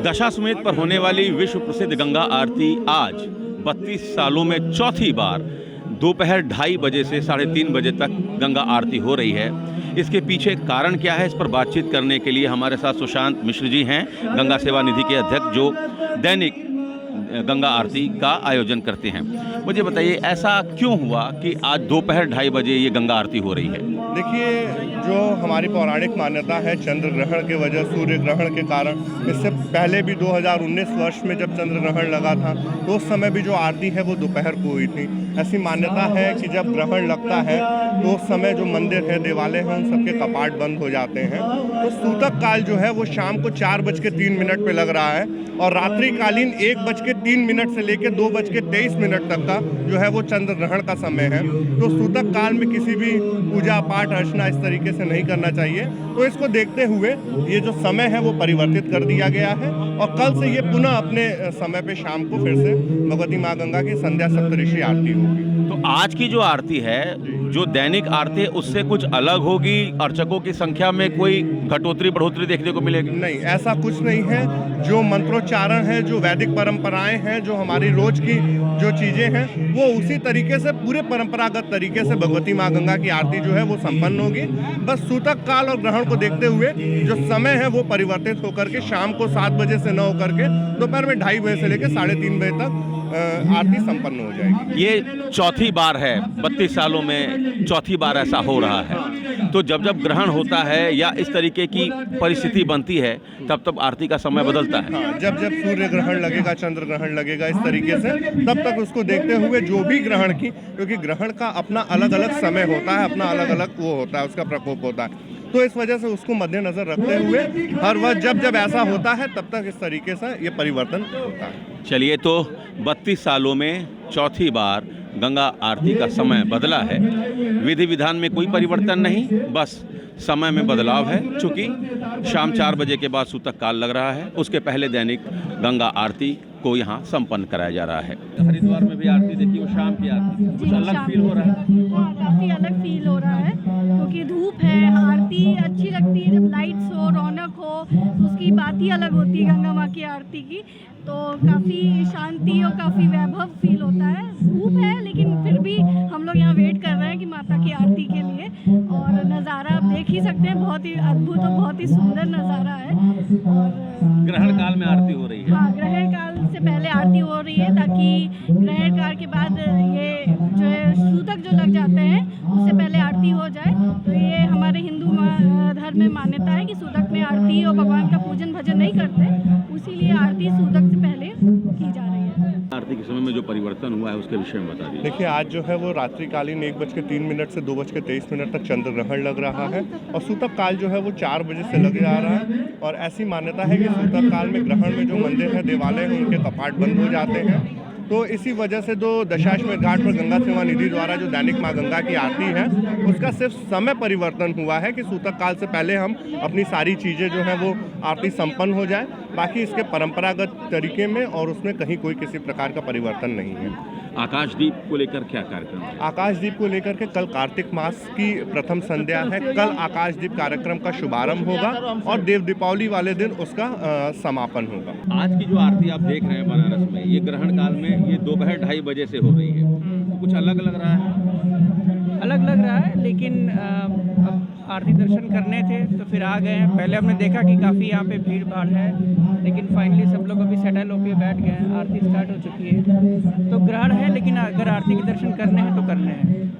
दशाश्वमेध पर होने वाली विश्व प्रसिद्ध गंगा आरती आज 32 सालों में चौथी बार दोपहर 2:30 बजे से 3:30 बजे तक गंगा आरती हो रही है। इसके पीछे कारण क्या है, इस पर बातचीत करने के लिए हमारे साथ सुशांत मिश्र जी हैं, गंगा सेवा निधि के अध्यक्ष, जो दैनिक गंगा आरती का आयोजन करते हैं। मुझे बताइए, ऐसा क्यों हुआ कि आज दोपहर 2:30 बजे ये गंगा आरती हो रही है? देखिए, जो हमारी पौराणिक मान्यता है, चंद्र ग्रहण के वजह, सूर्य ग्रहण के कारण, इससे पहले भी 2019 वर्ष में जब चंद्र ग्रहण लगा था तो उस समय भी जो आरती है वो दोपहर को हुई थी। ऐसी मान्यता है कि जब ग्रहण लगता है तो उस समय जो मंदिर है, देवालय हैं, उन सबके कपाट बंद हो जाते हैं। तो सूतक काल जो है वो शाम को 4:03 पे लग रहा है और रात्रिकालीन 1:03 से लेकर 2:23 तक का जो है वो चंद्र ग्रहण का समय है। तो सूतक काल में किसी भी पूजा पाठ अर्चना इस तरीके से नहीं करना चाहिए। तो इसको देखते हुए ये जो समय है वो परिवर्तित कर दिया गया है और कल से ये पुनः अपने समय पे शाम को फिर से भगवती माँ गंगा की संध्या सप्तऋषि आरती होगी। तो आज की जो आरती है, जो दैनिक आरती है, उससे कुछ अलग होगी? अर्चकों की संख्या में कोई घटोतरी बढ़ोतरी देखने को मिलेगी? नहीं, ऐसा कुछ नहीं है। जो मंत्रोच्चारण है, जो वैदिक परंपराएं हैं, जो हमारी रोज की जो चीजें हैं, वो उसी तरीके से पूरे परंपरागत तरीके से भगवती माँ गंगा की आरती जो है वो संपन्न होगी। बस सूतक काल और ग्रहण को देखते हुए जो समय है वो परिवर्तित होकर के शाम को 7 बजे से 9 होकर के दोपहर में 2:30 बजे से लेकर 3:30 बजे तक आरती संपन्न हो जाएगी। ये चौथी बार है, 32 सालों में चौथी बार ऐसा हो रहा है। तो जब जब ग्रहण होता है या इस तरीके की परिस्थिति बनती है, तब तब आरती का समय बदलता है। हाँ, जब जब सूर्य ग्रहण लगेगा, चंद्र ग्रहण लगेगा, इस तरीके से तब तक उसको देखते हुए जो भी ग्रहण की, क्योंकि ग्रहण का अपना अलग अलग समय होता है, अपना अलग अलग वो होता है, उसका प्रकोप होता है। तो इस वजह से उसको मद्देनजर रखते हुए हर वक्त जब जब ऐसा होता है तब तक इस तरीके से ये परिवर्तन होता है। चलिए, तो 32 सालों में चौथी बार गंगा आरती का समय बदला है। विधि विधान में कोई परिवर्तन नहीं, बस समय में बदलाव है। चूँकि शाम 4 बजे के बाद सूतक काल लग रहा है, उसके पहले दैनिक गंगा आरती को यहाँ संपन्न कराया जा रहा है। हरिद्वार में भी आरती देखी, वो शाम की आरती, कुछ अलग फील हो रहा है? हाँ, काफ़ी अलग फील हो रहा है, क्योंकि धूप है, आरती अच्छी लगती है। जब लाइट्स हो, रौनक हो, उसकी बात ही अलग होती है गंगा माँ की आरती की। तो काफ़ी शांति और काफ़ी वैभव फील होता है। धूप है लेकिन फिर भी हम लोग यहाँ वेट कर रहे हैं कि माता की आरती के लिए, और नज़ारा आप देख ही सकते हैं, बहुत ही अद्भुत और बहुत ही सुंदर नज़ारा है। और ग्रहण काल में आरती हो रही है? हाँ, ग्रहण काल से पहले आरती हो रही है, ताकि ग्रहण काल के बाद ये जो है सूतक जो लग जाते हैं उससे पहले आरती हो जाए। तो ये हमारे हिंदू धर्म में मान्यता है कि सूतक में आरती और भगवान का पूजन भजन नहीं करते, इसीलिए आरती सूतक से पहले की जा रही है। आरती के समय में जो परिवर्तन हुआ है उसके विषय में बता दीजिए। देखिए, आज जो है वो रात्रिकालीन 1:03 से 2:23 तक चंद्र ग्रहण लग रहा है और सूतक काल जो है वो 4 बजे से लग जा रहा है। और ऐसी मान्यता है कि सूतक काल में ग्रहण में जो मंदिर है, देवालय हैं, उनके कपाट बंद हो जाते हैं। तो इसी वजह से जो दशाश्वमेध घाट पर गंगा सेवा निधि द्वारा जो दैनिक माँ गंगा की आरती है, उसका सिर्फ समय परिवर्तन हुआ है कि सूतक काल से पहले हम अपनी सारी चीज़ें जो है वो आरती संपन्न हो जाए। बाकी इसके परंपरागत तरीके में और उसमें कहीं कोई किसी प्रकार का परिवर्तन नहीं है। आकाशदीप को लेकर क्या कार्यक्रम है? आकाशदीप को लेकर के कल कार्तिक मास की प्रथम संध्या है। कल आकाशदीप कार्यक्रम का शुभारंभ होगा और देव दीपावली वाले दिन उसका समापन होगा। आज की जो आरती आप देख रहे हैं बनारस में, ये ग्रहण काल में ये दोपहर 2:30 बजे से हो रही है, तो कुछ अलग लग रहा है? अलग लग रहा है, लेकिन अब आरती दर्शन करने थे तो फिर आ गए हैं। पहले हमने देखा कि काफ़ी यहाँ पे भीड़ भाड़ है, लेकिन फाइनली सब लोग अभी सेटल होकर बैठ गए हैं। आरती स्टार्ट हो चुकी है। तो ग्रहण है, लेकिन अगर आरती के दर्शन करने हैं तो करने हैं।